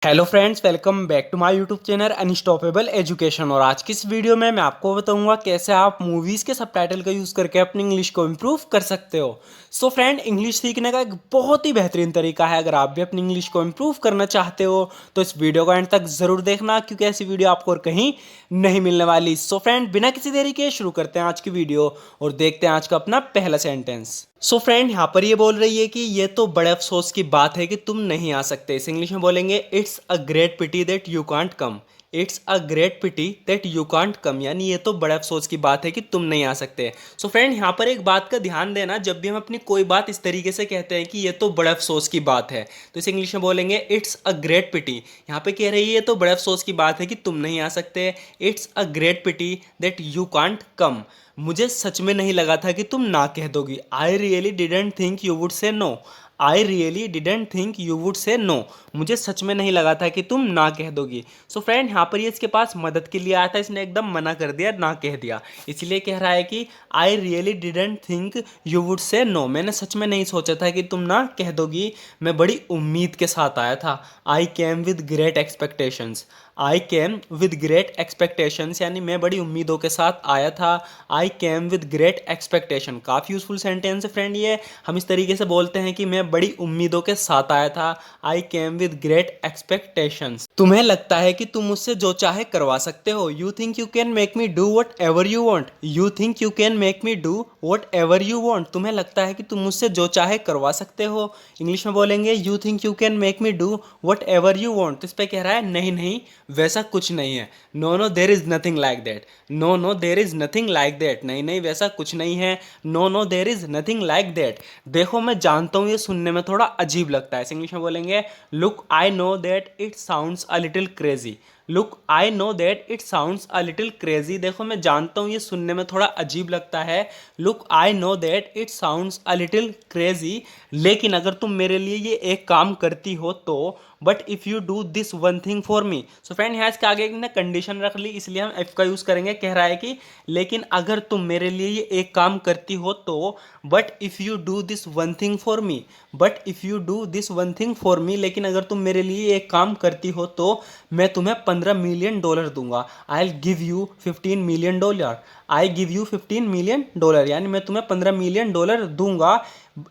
Hello friends, welcome back to my YouTube channel unstoppable education. और आज की इस वीडियो में मैं आपको बताऊंगा कैसे आप मूवीज़ के सबटाइटल का यूज़ करके अपनी इंग्लिश को इम्प्रूव कर सकते हो। सो फ्रेंड, इंग्लिश सीखने का एक बहुत ही बेहतरीन तरीका है। अगर आप भी अपनी इंग्लिश को इम्प्रूव करना चाहते हो तो इस वीडियो को एंड तक ज़रूर देखना, क्योंकि ऐसी वीडियो आपको और कहीं नहीं मिलने वाली। सो फ्रेंड, बिना किसी देरी के शुरू करते हैं आज की वीडियो और देखते हैं आज का अपना पहला सेंटेंस। सो फ्रेंड, यहाँ पर ये बोल रही है कि ये तो बड़े अफसोस की बात है कि तुम नहीं आ सकते। इस इंग्लिश में बोलेंगे it's a great pity that you can't come. It's a great pity that you can't come, यानी ये तो बड़े अफसोस की बात है कि तुम नहीं आ सकते। सो फ्रेंड, यहाँ पर एक बात का ध्यान देना, जब भी हम अपनी कोई बात इस तरीके से कहते हैं कि ये तो बड़े अफसोस की बात है, तो इस इंग्लिश में बोलेंगे इट्स अ ग्रेट पिटी। यहाँ पे कह रही है ये तो बड़े अफसोस की बात है कि तुम नहीं आ सकते। It's a great pity that you can't come. मुझे सच में नहीं लगा था कि तुम ना कह दोगी। I really didn't think you would say no. I really didn't think you would say no. मुझे सच में नहीं लगा था कि तुम ना कह दोगी। सो फ्रेंड, यहाँ पर ये इसके पास मदद के लिए आया था, इसने एकदम मना कर दिया, ना कह दिया। इसलिए कह रहा है कि I really didn't think you would say no. मैंने सच में नहीं सोचा था कि तुम ना कह दोगी, मैं बड़ी उम्मीद के साथ आया था। I came with great expectations. I came with great expectations, यानी मैं बड़ी उम्मीदों के साथ आया था। I came with great expectation, काफ़ी यूजफुल सेंटेंस है फ्रेंड ये। हम इस तरीके से बोलते हैं कि मैं बड़ी उम्मीदों के साथ आया था। I came with great expectations. तुम्हें लगता है कि तुम मुझसे जो चाहे करवा सकते हो। You think you can make me do what ever you want. You think you can make me do what ever you want. तुम्हें लगता है कि तुम मुझसे जो चाहे करवा सकते हो। इंग्लिश में बोलेंगे you think you can make me do what ever you want. तो इस पर कह रहा है नहीं नहीं, वैसा कुछ नहीं है। No no there is nothing like that. No no there is nothing like that, नहीं नहीं वैसा कुछ नहीं है। No no there is nothing like that. देखो मैं जानता हूँ ये सुनने में थोड़ा अजीब लगता है। इंग्लिश में बोलेंगे look I know that it sounds a little crazy. Look I know that it sounds a little crazy. देखो मैं जानता हूँ ये सुनने में थोड़ा अजीब लगता है। Look I know that it sounds a little crazy, लेकिन अगर तुम मेरे लिए ये एक काम करती हो तो, but if you do this one thing for me. So friend, यहाँ इसके आगे ने कंडीशन रख ली, इसलिए हम इफ का यूज़ करेंगे। कह रहा है कि लेकिन अगर तुम मेरे लिए ये एक काम करती हो तो, but if you do this one thing for me. But if you do this one thing for me, लेकिन अगर तुम मेरे लिए एक काम करती हो तो मैं तुम्हें $15 मिलियन दूंगा। I will give you $15 million. I give you $15 million, यानी मैं तुम्हें $15 मिलियन दूंगा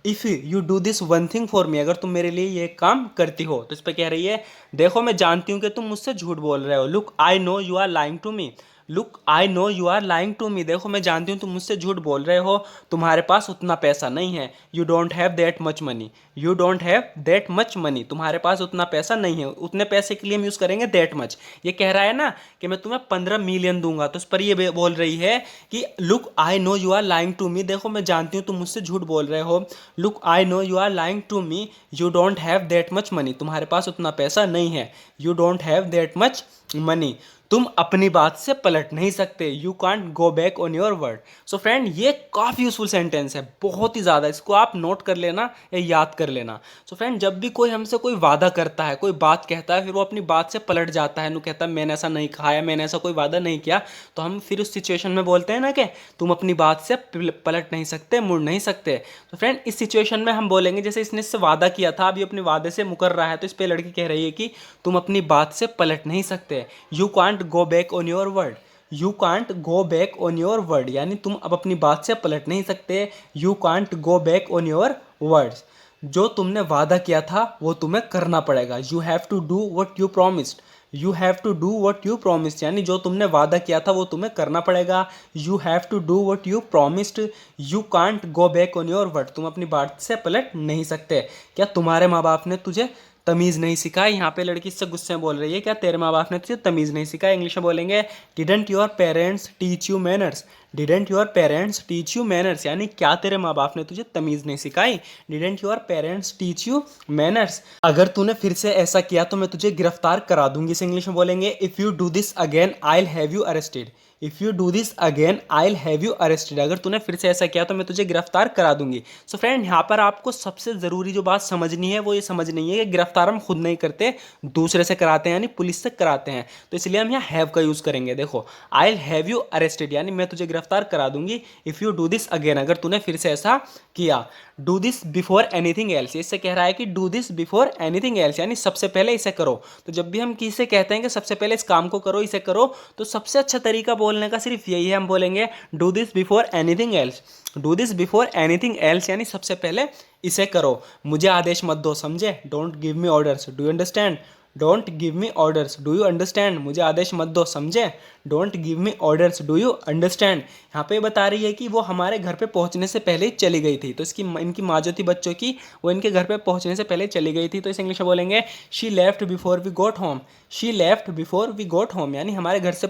if you do this one thing for me, अगर तुम मेरे लिए ये काम करती हो। तो इस पर कह रही है देखो मैं जानती हूँ कि तुम मुझसे झूठ बोल रहे हो। Look I know you are lying to me. Look I know you are lying to me, देखो मैं जानती हूँ तुम मुझसे झूठ बोल रहे हो। तुम्हारे पास उतना पैसा नहीं है। You don't have that much money. You don't have that much money, तुम्हारे पास उतना पैसा नहीं है। उतने पैसे के लिए हम यूज़ करेंगे दैट मच। ये कह रहा है ना कि मैं तुम्हें 15 मिलियन दूंगा, तो उस पर ये बोल रही है कि look I know you are lying to me, देखो मैं जानती हूँ तुम मुझसे झूठ बोल रहे हो। Look I know you are lying to me, you don't have that much money, तुम्हारे पास उतना पैसा नहीं है। You don't have that much money, तुम अपनी बात से पलट नहीं सकते। You can't go back on your word. So friend, ये काफ़ी यूजफुल सेंटेंस है, बहुत ही ज़्यादा। इसको आप नोट कर लेना या याद कर लेना। सो फ्रेंड, जब भी कोई हमसे कोई वादा करता है, कोई बात कहता है, फिर वो अपनी बात से पलट जाता है, नु कहता है मैंने ऐसा नहीं कहा या मैंने ऐसा कोई वादा नहीं किया, तो हम फिर उस सिचुएशन में बोलते हैं ना कि तुम अपनी बात से पलट नहीं सकते, मुड़ नहीं सकते। तो फ्रेंड, इस सिचुएशन में हम बोलेंगे जैसे इसने इससे वादा किया था, अभी अपने वादे से मुकर रहा है, तो इस पे लड़की कह रही है कि तुम अपनी बात से पलट नहीं सकते। You can't go back on your word. You can't go back on your word, यानी तुम अब अपनी बात से पलट नहीं सकते। You can't go back on your words, जो तुमने वादा किया था वो तुम्हें करना पड़ेगा। You have to do what you promised. You have to do what you promised, यानी जो तुमने वादा किया था वो तुम्हें करना पड़ेगा। You have to do what you promised. You can't go back on your word, तुम अपनी बात से पलट नहीं सकते। क्या तुम्हारे माँ बाप ने तुझे तमीज़ नहीं सिखाई? यहाँ पे लड़की इससे गुस्से में बोल रही है क्या तेरे माँ बाप ने तुझे तमीज़ नहीं सिखाई? इंग्लिश में बोलेंगे didn't your parents teach you manners. Didn't your parents teach you manners, यानी क्या तेरे माँ बाप ने तुझे तमीज़ नहीं सिखाई? Didn't your parents teach you manners, अगर तूने फिर से ऐसा किया तो मैं तुझे गिरफ्तार करा दूंगी। इसे इंग्लिश में बोलेंगे if you do this again I will have you arrested. If you do this again I will have you arrested, अगर तूने फिर से ऐसा किया तो मैं तुझे गिरफ्तार करा दूंगी। सो फ्रेंड, यहाँ पर आपको सबसे ज़रूरी जो बात समझनी है वो ये समझनी है कि गिरफ्तार हम खुद नहीं करते, दूसरे से कराते हैं, यानी पुलिस से कराते हैं। तो इसलिए हम यहाँ हैव का यूज़ करेंगे। देखो, I will have you arrested यानी मैं तुझे गिरफ्तार करा दूंगी। If you do this again, अगर तूने फिर से ऐसा किया। Do this before anything else, इससे कह रहा है कि do this before anything else, यानी सबसे पहले इसे करो। तो जब भी हम किसी से कहते हैं कि सबसे पहले इस काम को करो, इसे करो, तो सबसे अच्छा तरीका बोलने का सिर्फ यही है, हम बोलेंगे do this before anything else. Do this before anything else यानी सबसे पहले इसे करो। मुझे आदेश मत दो, समझे? Don't give me orders, do you understand? Don't give me orders, do you understand? मुझे आदेश मत दो, समझे? Don't give me orders, do you understand? यहाँ पे बता रही है कि वो हमारे घर पे पहुँचने से पहले ही चली गई थी। तो इनकी माँ जो थी बच्चों की, वो इनके घर पे पहुँचने से पहले चली गई थी। तो इस इंग्लिश में बोलेंगे she left before we got home. She left before we got home यानी हमारे घर से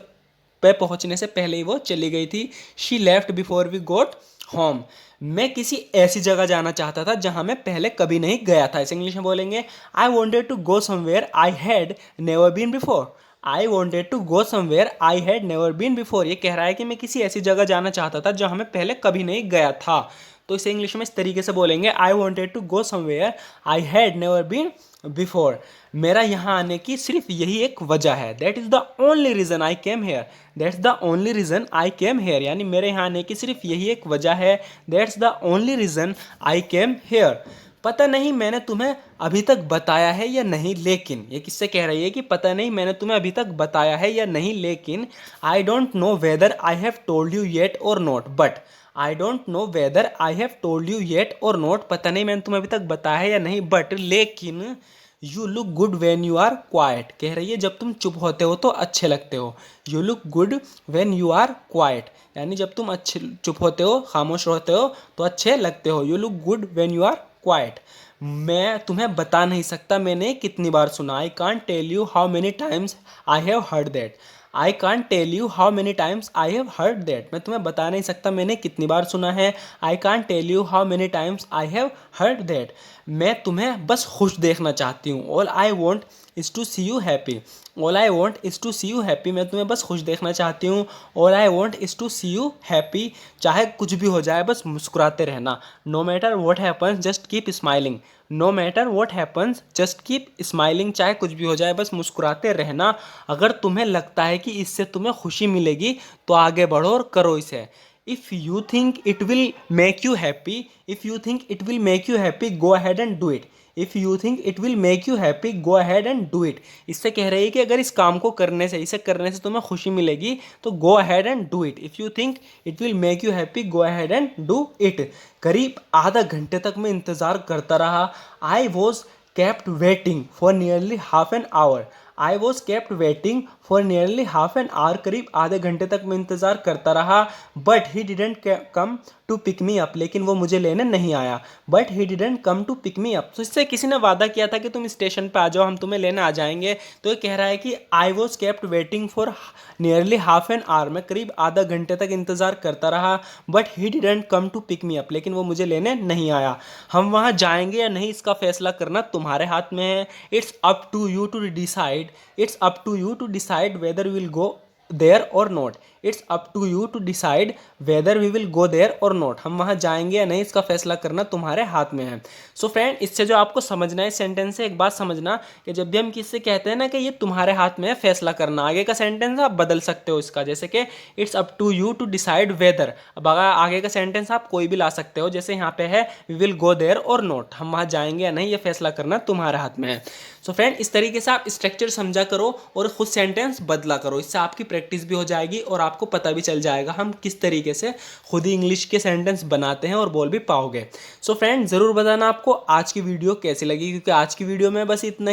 पे पहुँचने से पहले ही वो चली गई थी। She left before we got home. मैं किसी ऐसी जगह जाना चाहता था जहां मैं पहले कभी नहीं गया था। इसे इंग्लिश में बोलेंगे I wanted to go somewhere I had never been before. I wanted to go somewhere I had never been before, ये कह रहा है कि मैं किसी ऐसी जगह जाना चाहता था जहां मैं पहले कभी नहीं गया था। तो इसे इंग्लिश में इस तरीके से बोलेंगे I wanted to go somewhere I had never been before. मेरा यहाँ आने की सिर्फ यही एक वजह है। That is the only reason I came here. That's the only reason I came here यानी मेरे यहाँ आने की सिर्फ यही एक वजह है। That's the only reason I came hair. पता नहीं मैंने तुम्हें अभी तक बताया है या नहीं, लेकिन ये किससे कह रही है कि पता नहीं मैंने तुम्हें अभी तक बताया है या नहीं, लेकिन I don't know whether I have told you yet or not, but I don't know whether I have told you yet or not, पता नहीं मैंने तुम्हें अभी तक बताया है या नहीं, बट लेकिन you look good when you are quiet, कह रही है जब तुम चुप होते हो तो अच्छे लगते हो। You look good when you are quiet यानी जब तुम अच्छे चुप होते हो, खामोश रहते हो तो अच्छे लगते हो। You look good when you are quiet. मैं तुम्हें बता नहीं सकता मैंने कितनी बार सुना। I can't tell you how many times I have heard that. I can't tell you how many times I have heard that, मैं तुम्हें बता नहीं सकता मैंने कितनी बार सुना है। I can't tell you how many times I have heard that. मैं तुम्हें बस खुश देखना चाहती हूँ। All I want is to see you happy. All I want is to see you happy, मैं तुम्हें बस खुश देखना चाहती हूँ। All I want is to see you happy, चाहे कुछ भी हो जाए बस मुस्कुराते रहना। No matter what happens just keep smiling. No matter what happens just keep smiling, चाहे कुछ भी हो जाए बस मुस्कुराते रहना। अगर तुम्हें लगता है कि इससे तुम्हें खुशी मिलेगी तो आगे बढ़ो और करो इसे। If you think it will make you happy, if you think it will make you happy go ahead and do it. If you think it will make you happy go ahead and do it. इससे कह रही है कि अगर इस काम को करने से, इसे करने से तुम्हें खुशी मिलेगी तो go ahead and do it. If you think it will make you happy go ahead and do it. करीब आधा घंटे तक मैं इंतज़ार करता रहा। I was kept waiting for nearly half an hour. I was kept waiting for nearly half an hour, करीब आधे घंटे तक मैं इंतज़ार करता रहा। But he didn't come to pick me up, लेकिन वो मुझे लेने नहीं आया। But he didn't come to pick me up, तो इससे किसी ने वादा किया था कि तुम स्टेशन पे आ जाओ, हम तुम्हें लेने आ जाएंगे। तो ये कह रहा है कि I was kept waiting for nearly half an hour, मैं करीब आधा घंटे तक इंतज़ार करता रहा। But he didn't come to pick me up, लेकिन वो मुझे लेने नहीं आया। हम वहाँ जाएंगे या नहीं इसका फैसला करना तुम्हारे हाथ में है। It's up to you to decide. It's up to you to decide whether we will go there or not. It's up to you to decide whether we will go there or not, हम वहाँ जाएंगे या नहीं इसका फैसला करना तुम्हारे हाथ में है। सो फ्रेंड, इससे जो आपको समझना है सेंटेंस से एक बात समझना कि जब भी हम किससे कहते हैं ना कि ये तुम्हारे हाथ में है फैसला करना, आगे का सेंटेंस आप बदल सकते हो इसका, जैसे कि it's up to you to decide whether. अब अगर आगे का सेंटेंस आप कोई भी ला सकते हो, जैसे यहाँ पे है we will go there or not, हम वहाँ जाएंगे या नहीं ये फैसला करना तुम्हारे हाथ में है। सो फ्रेंड, इस तरीके से आप स्ट्रक्चर समझा करो और खुद सेंटेंस बदला करो, इससे आपकी प्रैक्टिस भी हो जाएगी और आपको पता भी चल जाएगा हम किस तरीके से खुद ही इंग्लिश के सेंटेंस बनाते हैं और बोल भी पाओगे। सो फ्रेंड, ज़रूर बताना आपको आज की वीडियो कैसी लगी, क्योंकि आज की वीडियो में बस इतना ही